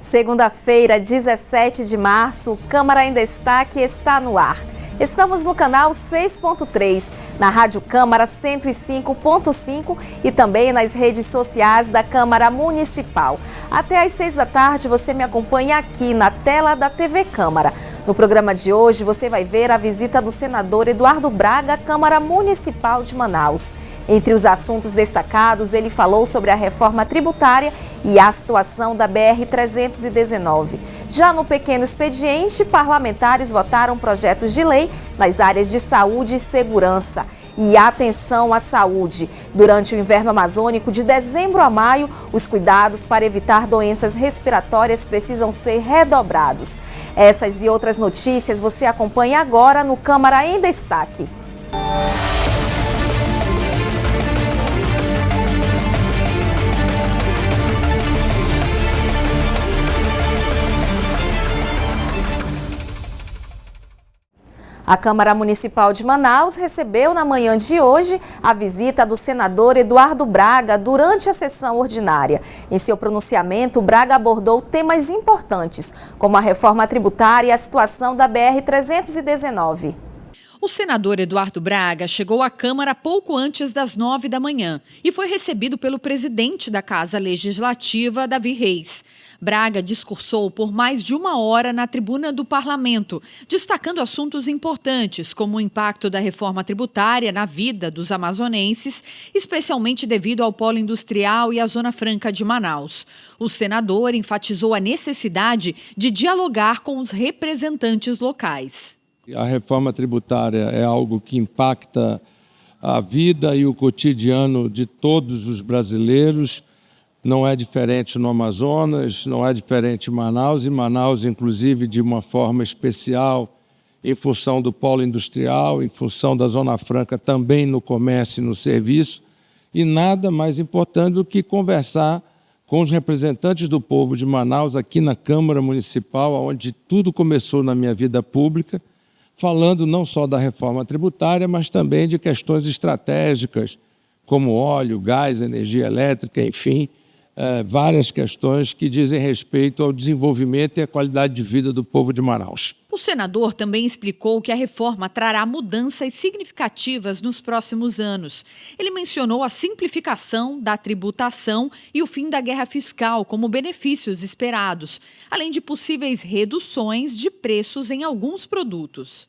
Segunda-feira, 17 de março, o Câmara em Destaque está no ar. Estamos no canal 6.3, na Rádio Câmara 105.5 e também nas redes sociais da Câmara Municipal. Até às 6 da tarde você me acompanha aqui na tela da TV Câmara. No programa de hoje você vai ver a visita do senador Eduardo Braga à Câmara Municipal de Manaus. Entre os assuntos destacados, ele falou sobre a reforma tributária e a situação da BR-319. Já no pequeno expediente, parlamentares votaram projetos de lei nas áreas de saúde e segurança. E atenção à saúde! Durante o inverno amazônico, de dezembro a maio, os cuidados para evitar doenças respiratórias precisam ser redobrados. Essas e outras notícias você acompanha agora no Câmara em Destaque. A Câmara Municipal de Manaus recebeu na manhã de hoje a visita do senador Eduardo Braga durante a sessão ordinária. Em seu pronunciamento, Braga abordou temas importantes, como a reforma tributária e a situação da BR-319. O senador Eduardo Braga chegou à Câmara pouco antes das 9 da manhã e foi recebido pelo presidente da Casa Legislativa, Davi Reis. Braga discursou por mais de 1 hora na tribuna do Parlamento, destacando assuntos importantes como o impacto da reforma tributária na vida dos amazonenses, especialmente devido ao polo industrial e à Zona Franca de Manaus. O senador enfatizou a necessidade de dialogar com os representantes locais. A reforma tributária é algo que impacta a vida e o cotidiano de todos os brasileiros. Não é diferente no Amazonas, não é diferente em Manaus, e Manaus, inclusive, de uma forma especial, em função do polo industrial, em função da Zona Franca, também no comércio e no serviço. E nada mais importante do que conversar com os representantes do povo de Manaus, aqui na Câmara Municipal, onde tudo começou na minha vida pública, falando não só da reforma tributária, mas também de questões estratégicas, como óleo, gás, energia elétrica, enfim, várias questões que dizem respeito ao desenvolvimento e à qualidade de vida do povo de Manaus. O senador também explicou que a reforma trará mudanças significativas nos próximos anos. Ele mencionou a simplificação da tributação e o fim da guerra fiscal como benefícios esperados, além de possíveis reduções de preços em alguns produtos.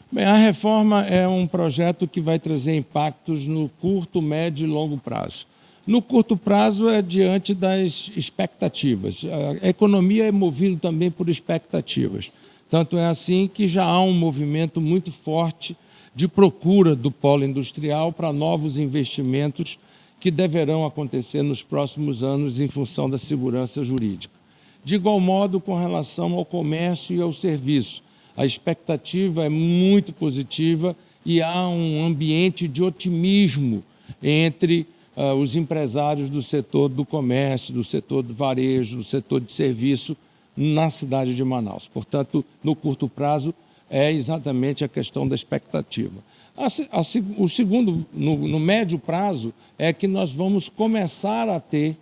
Bem, a reforma é um projeto que vai trazer impactos no curto, médio e longo prazo. No curto prazo é diante das expectativas. A economia é movida também por expectativas. Tanto é assim que já há um movimento muito forte de procura do polo industrial para novos investimentos que deverão acontecer nos próximos anos em função da segurança jurídica. De igual modo, com relação ao comércio e ao serviço, a expectativa é muito positiva e há um ambiente de otimismo entre os empresários do setor do comércio, do setor do varejo, do setor de serviço na cidade de Manaus. Portanto, no curto prazo, é exatamente a questão da expectativa. O segundo, no médio prazo, é que nós vamos começar a ter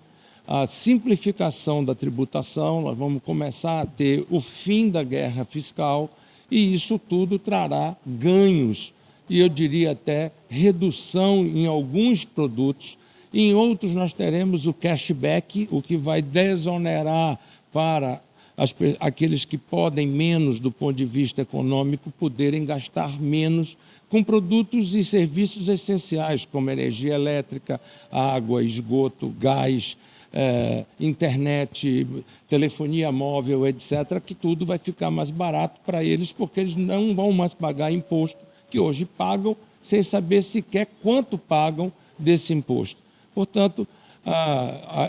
a simplificação da tributação, nós vamos começar a ter o fim da guerra fiscal e isso tudo trará ganhos e eu diria até redução em alguns produtos. Em outros nós teremos o cashback, o que vai desonerar para aqueles que podem menos do ponto de vista econômico poderem gastar menos com produtos e serviços essenciais, como energia elétrica, água, esgoto, gás, internet, telefonia móvel, etc., que tudo vai ficar mais barato para eles, porque eles não vão mais pagar imposto, que hoje pagam, sem saber sequer quanto pagam desse imposto. Portanto,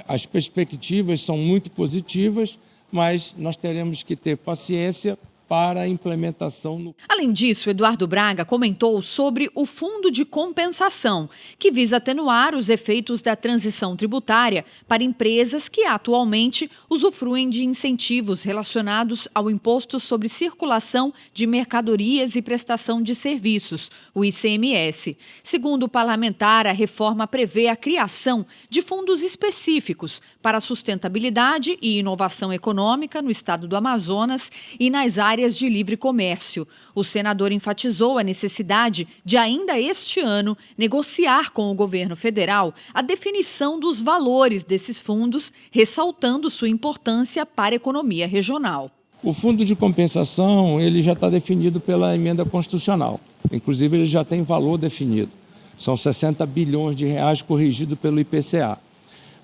as perspectivas são muito positivas, mas nós teremos que ter paciência para a implementação no... Além disso, Eduardo Braga comentou sobre o Fundo de Compensação, que visa atenuar os efeitos da transição tributária para empresas que atualmente usufruem de incentivos relacionados ao Imposto sobre Circulação de Mercadorias e Prestação de Serviços, o ICMS. Segundo o parlamentar, a reforma prevê a criação de fundos específicos para a sustentabilidade e inovação econômica no estado do Amazonas e nas áreas de livre comércio. O senador enfatizou a necessidade de, ainda este ano, negociar com o governo federal a definição dos valores desses fundos, ressaltando sua importância para a economia regional. O fundo de compensação ele já está definido pela emenda constitucional. Inclusive, ele já tem valor definido. São 60 bilhões de reais corrigido pelo IPCA.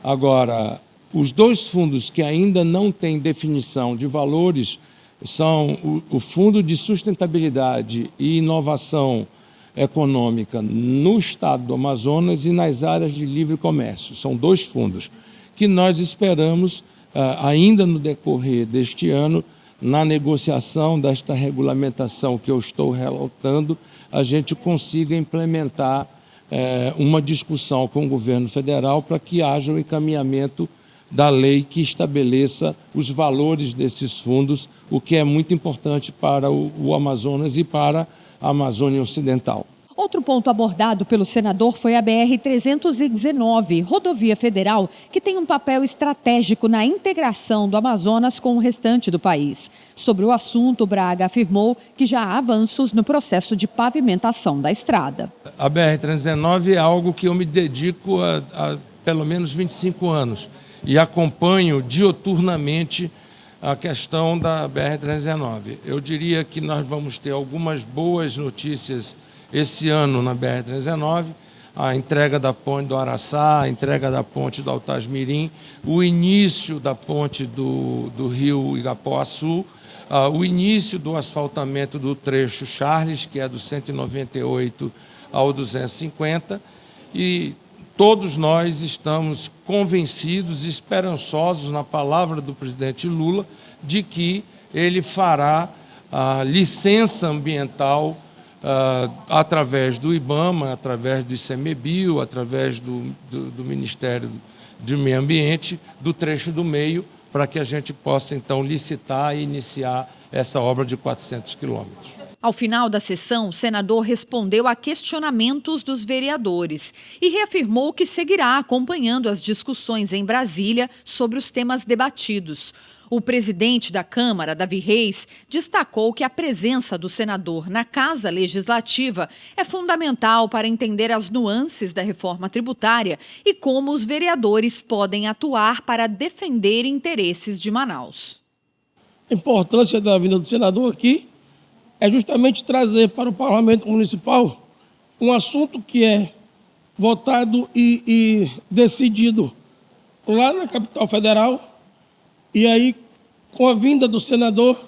Agora, os dois fundos que ainda não têm definição de valores são o Fundo de Sustentabilidade e Inovação Econômica no estado do Amazonas e nas áreas de livre comércio. São dois fundos que nós esperamos, ainda no decorrer deste ano, na negociação desta regulamentação que eu estou relatando, a gente consiga implementar uma discussão com o governo federal para que haja um encaminhamento da lei que estabeleça os valores desses fundos, o que é muito importante para o Amazonas e para a Amazônia Ocidental. Outro ponto abordado pelo senador foi a BR-319, rodovia federal, que tem um papel estratégico na integração do Amazonas com o restante do país. Sobre o assunto, Braga afirmou que já há avanços no processo de pavimentação da estrada. A BR-319 é algo que eu me dedico há pelo menos 25 anos. E acompanho dioturnamente a questão da BR-319. Eu diria que nós vamos ter algumas boas notícias esse ano na BR-319, a entrega da ponte do Araçá, a entrega da ponte do Altasmirim, o início da ponte do rio Igapoaçu, o início do asfaltamento do trecho Charles, que é do 198 ao 250, e todos nós estamos convencidos e esperançosos na palavra do presidente Lula de que ele fará a licença ambiental através do IBAMA, através do ICMBio, através do Ministério do Meio Ambiente, do trecho do meio, para que a gente possa, então, licitar e iniciar essa obra de 400 quilômetros. Ao final da sessão, o senador respondeu a questionamentos dos vereadores e reafirmou que seguirá acompanhando as discussões em Brasília sobre os temas debatidos. O presidente da Câmara, Davi Reis, destacou que a presença do senador na Casa Legislativa é fundamental para entender as nuances da reforma tributária e como os vereadores podem atuar para defender interesses de Manaus. A importância da vinda do senador aqui é justamente trazer para o Parlamento Municipal um assunto que é votado e decidido lá na capital federal. E aí, com a vinda do senador,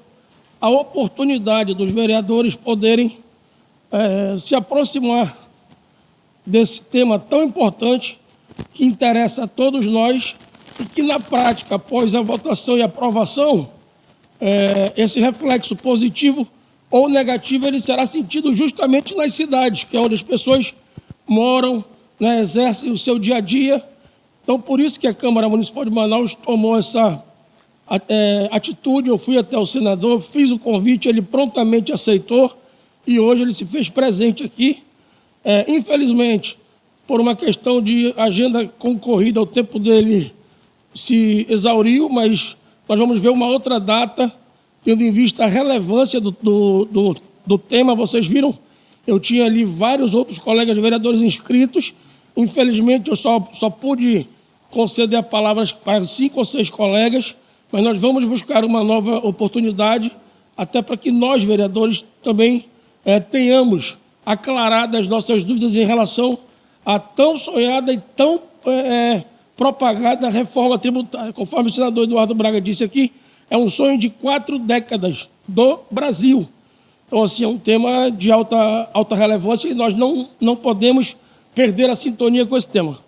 a oportunidade dos vereadores poderem se aproximar desse tema tão importante que interessa a todos nós e que, na prática, após a votação e aprovação, esse reflexo positivo ou negativo ele será sentido justamente nas cidades, que é onde as pessoas moram, né, exercem o seu dia a dia. Então, por isso que a Câmara Municipal de Manaus tomou essa atitude. Eu fui até o senador, fiz o convite, ele prontamente aceitou e hoje ele se fez presente aqui. Infelizmente, por uma questão de agenda concorrida, o tempo dele se exauriu, mas nós vamos ver uma outra data, tendo em vista a relevância do tema. Vocês viram, eu tinha ali vários outros colegas vereadores inscritos. Infelizmente, eu só pude conceder a palavra para 5 ou 6 colegas, mas nós vamos buscar uma nova oportunidade, até para que nós, vereadores, também tenhamos aclarado as nossas dúvidas em relação à tão sonhada e tão propagada reforma tributária. Conforme o senador Eduardo Braga disse aqui, é um sonho de 4 décadas do Brasil. Então, assim, é um tema de alta relevância e nós não podemos perder a sintonia com esse tema.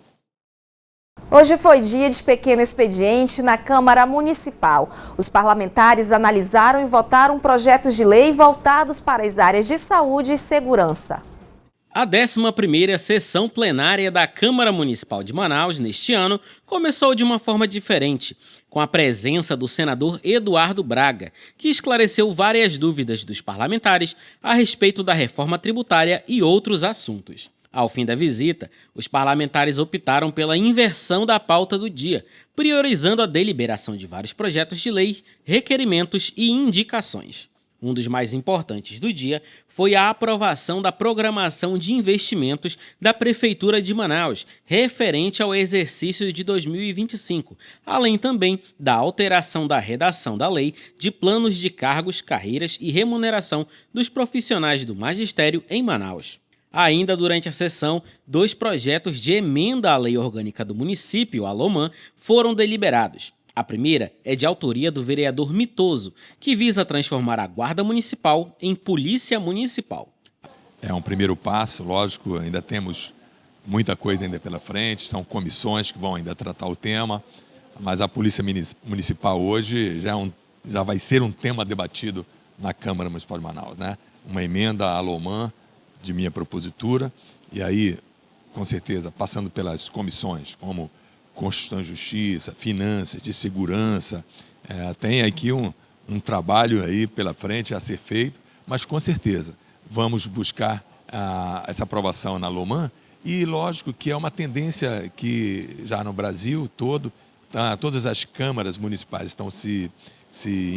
Hoje foi dia de pequeno expediente na Câmara Municipal. Os parlamentares analisaram e votaram projetos de lei voltados para as áreas de saúde e segurança. A 11ª sessão plenária da Câmara Municipal de Manaus, neste ano, começou de uma forma diferente, com a presença do senador Eduardo Braga, que esclareceu várias dúvidas dos parlamentares a respeito da reforma tributária e outros assuntos. Ao fim da visita, os parlamentares optaram pela inversão da pauta do dia, priorizando a deliberação de vários projetos de lei, requerimentos e indicações. Um dos mais importantes do dia foi a aprovação da programação de investimentos da Prefeitura de Manaus, referente ao exercício de 2025, além também da alteração da redação da lei de planos de cargos, carreiras e remuneração dos profissionais do magistério em Manaus. Ainda durante a sessão, 2 projetos de emenda à Lei Orgânica do Município, a LOMAN, foram deliberados. A primeira é de autoria do vereador Mitoso, que visa transformar a Guarda Municipal em Polícia Municipal. É um primeiro passo, lógico, ainda temos muita coisa ainda pela frente, são comissões que vão ainda tratar o tema, mas a Polícia Municipal hoje já vai ser um tema debatido na Câmara Municipal de Manaus, né? Uma emenda à LOMAN de minha propositura, e aí, com certeza, passando pelas comissões, como Constituição e Justiça, Finanças, de Segurança, tem aqui um trabalho aí pela frente a ser feito, mas com certeza vamos buscar essa aprovação na LOMAN, e lógico que é uma tendência que já no Brasil todo, todas as câmaras municipais estão se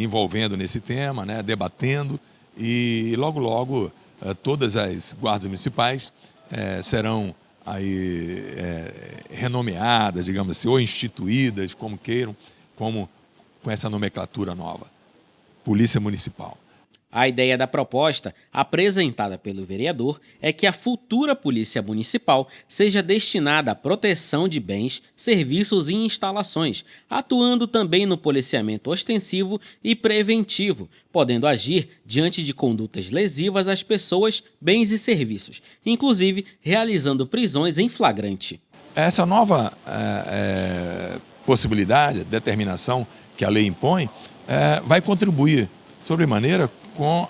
envolvendo nesse tema, né, debatendo, e logo todas as guardas municipais serão aí renomeadas, digamos assim, ou instituídas, como queiram, com essa nomenclatura nova, Polícia Municipal. A ideia da proposta, apresentada pelo vereador, é que a futura Polícia Municipal seja destinada à proteção de bens, serviços e instalações, atuando também no policiamento ostensivo e preventivo, podendo agir diante de condutas lesivas às pessoas, bens e serviços, inclusive realizando prisões em flagrante. Essa nova possibilidade, determinação que a lei impõe, vai contribuir sobremaneira com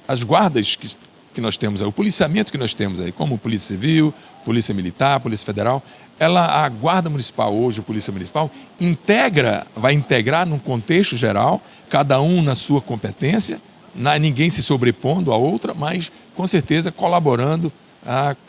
as guardas que nós temos aí, o policiamento que nós temos aí, como Polícia Civil, Polícia Militar, Polícia Federal. A Guarda Municipal hoje, a Polícia Municipal, vai integrar num contexto geral, cada um na sua competência, ninguém se sobrepondo à outra, mas com certeza colaborando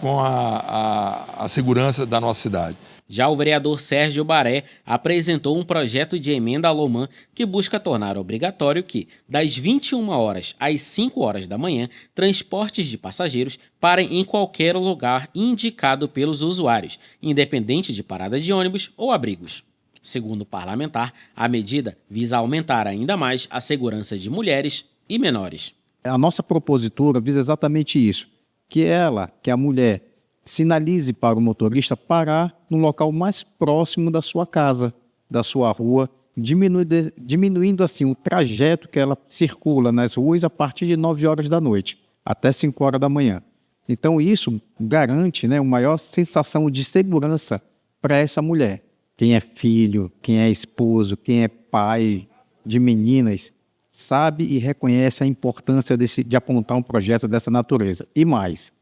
com a segurança da nossa cidade. Já o vereador Sérgio Baré apresentou um projeto de emenda à LOMAN que busca tornar obrigatório que, das 21 horas às 5 horas da manhã, transportes de passageiros parem em qualquer lugar indicado pelos usuários, independente de parada de ônibus ou abrigos. Segundo o parlamentar, a medida visa aumentar ainda mais a segurança de mulheres e menores. A nossa propositura visa exatamente isso, que a mulher, sinalize para o motorista parar no local mais próximo da sua casa, da sua rua, diminuindo assim o trajeto que ela circula nas ruas a partir de 9 horas da noite até 5 horas da manhã. Então isso garante, né, uma maior sensação de segurança para essa mulher. Quem é filho, quem é esposo, quem é pai de meninas, sabe e reconhece a importância de apontar um projeto dessa natureza. E mais,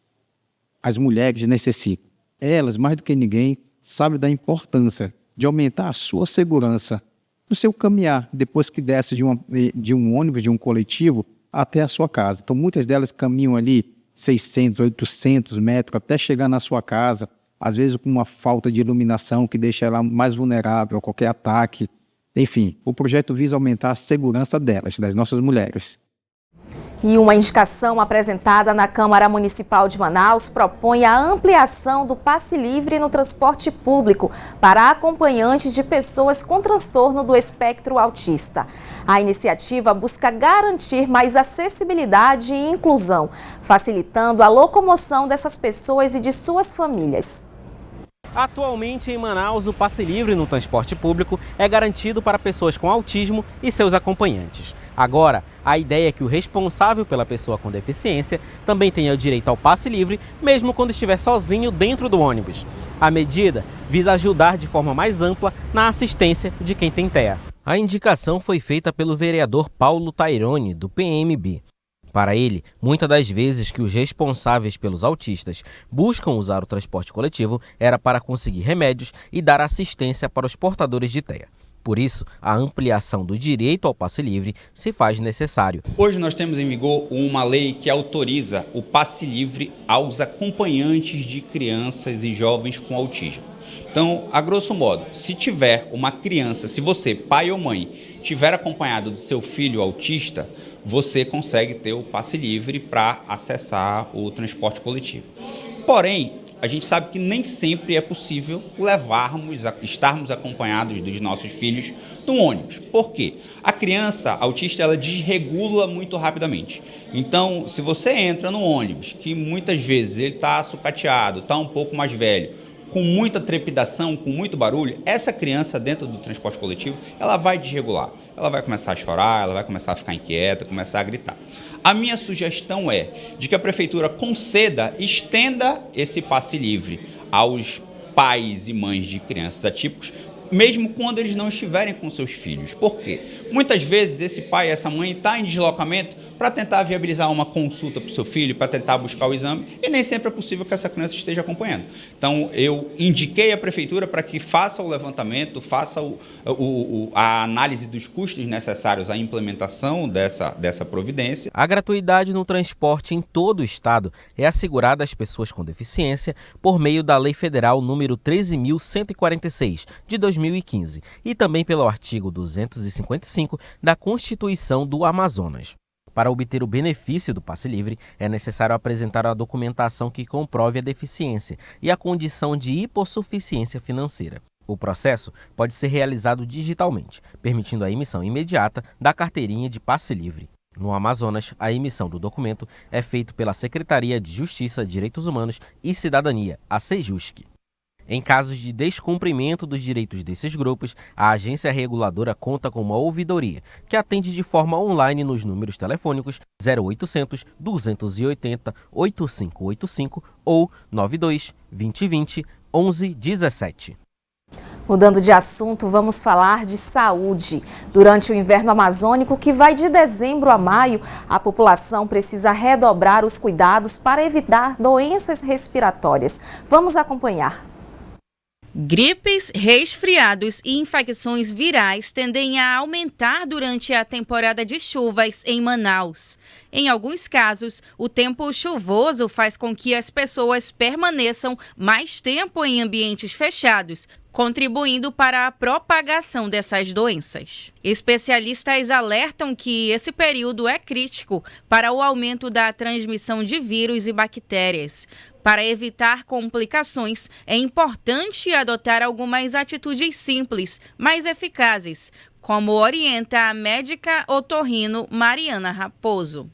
as mulheres necessitam. Elas, mais do que ninguém, sabem da importância de aumentar a sua segurança no seu caminhar, depois que desce de um ônibus, de um coletivo, até a sua casa. Então, muitas delas caminham ali 600, 800 metros até chegar na sua casa, às vezes com uma falta de iluminação que deixa ela mais vulnerável a qualquer ataque. Enfim, o projeto visa aumentar a segurança delas, das nossas mulheres. E uma indicação apresentada na Câmara Municipal de Manaus propõe a ampliação do passe livre no transporte público para acompanhantes de pessoas com transtorno do espectro autista. A iniciativa busca garantir mais acessibilidade e inclusão, facilitando a locomoção dessas pessoas e de suas famílias. Atualmente, em Manaus, o passe livre no transporte público é garantido para pessoas com autismo e seus acompanhantes. Agora, A ideia é que o responsável pela pessoa com deficiência também tenha o direito ao passe livre, mesmo quando estiver sozinho dentro do ônibus. A medida visa ajudar de forma mais ampla na assistência de quem tem TEA. A indicação foi feita pelo vereador Paulo Taironi, do PMB. Para ele, muitas das vezes que os responsáveis pelos autistas buscam usar o transporte coletivo era para conseguir remédios e dar assistência para os portadores de TEA. Por isso, a ampliação do direito ao passe livre se faz necessário. Hoje nós temos em vigor uma lei que autoriza o passe livre aos acompanhantes de crianças e jovens com autismo. Então, a grosso modo, se tiver uma criança, se você, pai ou mãe, tiver acompanhado do seu filho autista, você consegue ter o passe livre para acessar o transporte coletivo. Porém, a gente sabe que nem sempre é possível estarmos acompanhados dos nossos filhos no ônibus. Por quê? A criança autista, ela desregula muito rapidamente. Então, se você entra no ônibus, que muitas vezes ele está sucateado, está um pouco mais velho, com muita trepidação, com muito barulho, essa criança dentro do transporte coletivo, ela vai desregular. Ela vai começar a chorar, ela vai começar a ficar inquieta, começar a gritar. A minha sugestão é de que a prefeitura estenda esse passe livre aos pais e mães de crianças atípicos, mesmo quando eles não estiverem com seus filhos. Por quê? Muitas vezes esse pai e essa mãe está em deslocamento para tentar viabilizar uma consulta para o seu filho, para tentar buscar o exame, e nem sempre é possível que essa criança esteja acompanhando. Então, eu indiquei à prefeitura para que faça o levantamento, faça a análise dos custos necessários à implementação dessa providência. A gratuidade no transporte em todo o estado é assegurada às pessoas com deficiência por meio da Lei Federal número 13.146, de 2015, e também pelo artigo 255 da Constituição do Amazonas. Para obter o benefício do passe livre, é necessário apresentar a documentação que comprove a deficiência e a condição de hipossuficiência financeira. O processo pode ser realizado digitalmente, permitindo a emissão imediata da carteirinha de passe livre. No Amazonas, a emissão do documento é feita pela Secretaria de Justiça, Direitos Humanos e Cidadania, a SEJUSC. Em casos de descumprimento dos direitos desses grupos, a agência reguladora conta com uma ouvidoria, que atende de forma online nos números telefônicos 0800 280 8585 ou 92 2020 1117. Mudando de assunto, vamos falar de saúde. Durante o inverno amazônico, que vai de dezembro a maio, a população precisa redobrar os cuidados para evitar doenças respiratórias. Vamos acompanhar. Gripes, resfriados e infecções virais tendem a aumentar durante a temporada de chuvas em Manaus. Em alguns casos, o tempo chuvoso faz com que as pessoas permaneçam mais tempo em ambientes fechados, contribuindo para a propagação dessas doenças. Especialistas alertam que esse período é crítico para o aumento da transmissão de vírus e bactérias. Para evitar complicações, é importante adotar algumas atitudes simples, mas eficazes, como orienta a médica otorrino Mariana Raposo.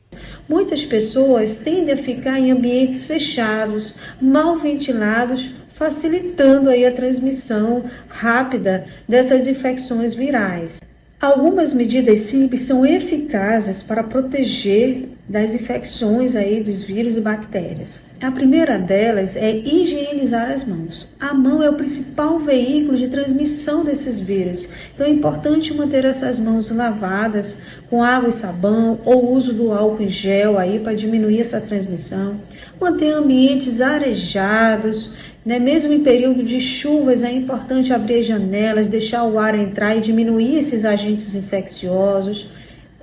Muitas pessoas tendem a ficar em ambientes fechados, mal ventilados, facilitando aí a transmissão rápida dessas infecções virais. Algumas medidas simples são eficazes para proteger das infecções aí dos vírus e bactérias. A primeira delas é higienizar as mãos. A mão é o principal veículo de transmissão desses vírus. Então é importante manter essas mãos lavadas com água e sabão ou uso do álcool em gel aí para diminuir essa transmissão. Manter ambientes arejados. Mesmo em período de chuvas, é importante abrir as janelas, deixar o ar entrar e diminuir esses agentes infecciosos.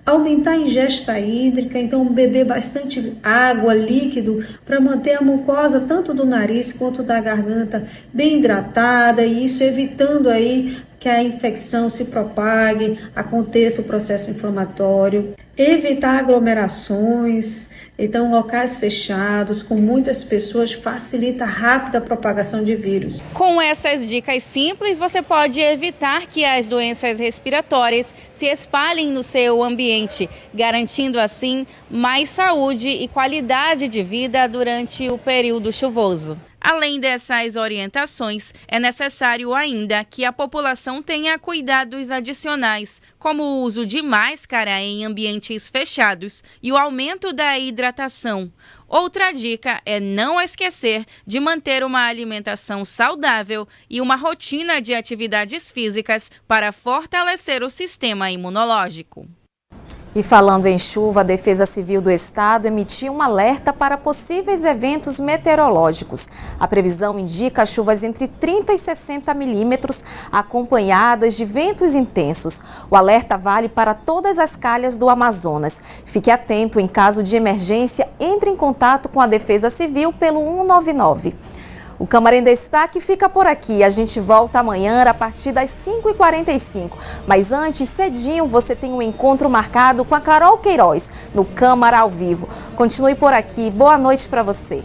Aumentar a ingesta hídrica, então beber bastante água, líquido, para manter a mucosa tanto do nariz quanto da garganta bem hidratada, e isso evitando aí que a infecção se propague, aconteça o processo inflamatório. Evitar aglomerações. Então, locais fechados, com muitas pessoas, facilita a rápida propagação de vírus. Com essas dicas simples, você pode evitar que as doenças respiratórias se espalhem no seu ambiente, garantindo assim mais saúde e qualidade de vida durante o período chuvoso. Além dessas orientações, é necessário ainda que a população tenha cuidados adicionais, como o uso de máscara em ambientes fechados e o aumento da hidratação. Outra dica é não esquecer de manter uma alimentação saudável e uma rotina de atividades físicas para fortalecer o sistema imunológico. E falando em chuva, a Defesa Civil do Estado emitiu um alerta para possíveis eventos meteorológicos. A previsão indica chuvas entre 30 e 60 milímetros, acompanhadas de ventos intensos. O alerta vale para todas as calhas do Amazonas. Fique atento, em caso de emergência, entre em contato com a Defesa Civil pelo 199. O Câmara em Destaque fica por aqui. A gente volta amanhã a partir das 5h45. Mas antes, cedinho, você tem um encontro marcado com a Carol Queiroz no Câmara ao Vivo. Continue por aqui. Boa noite para você.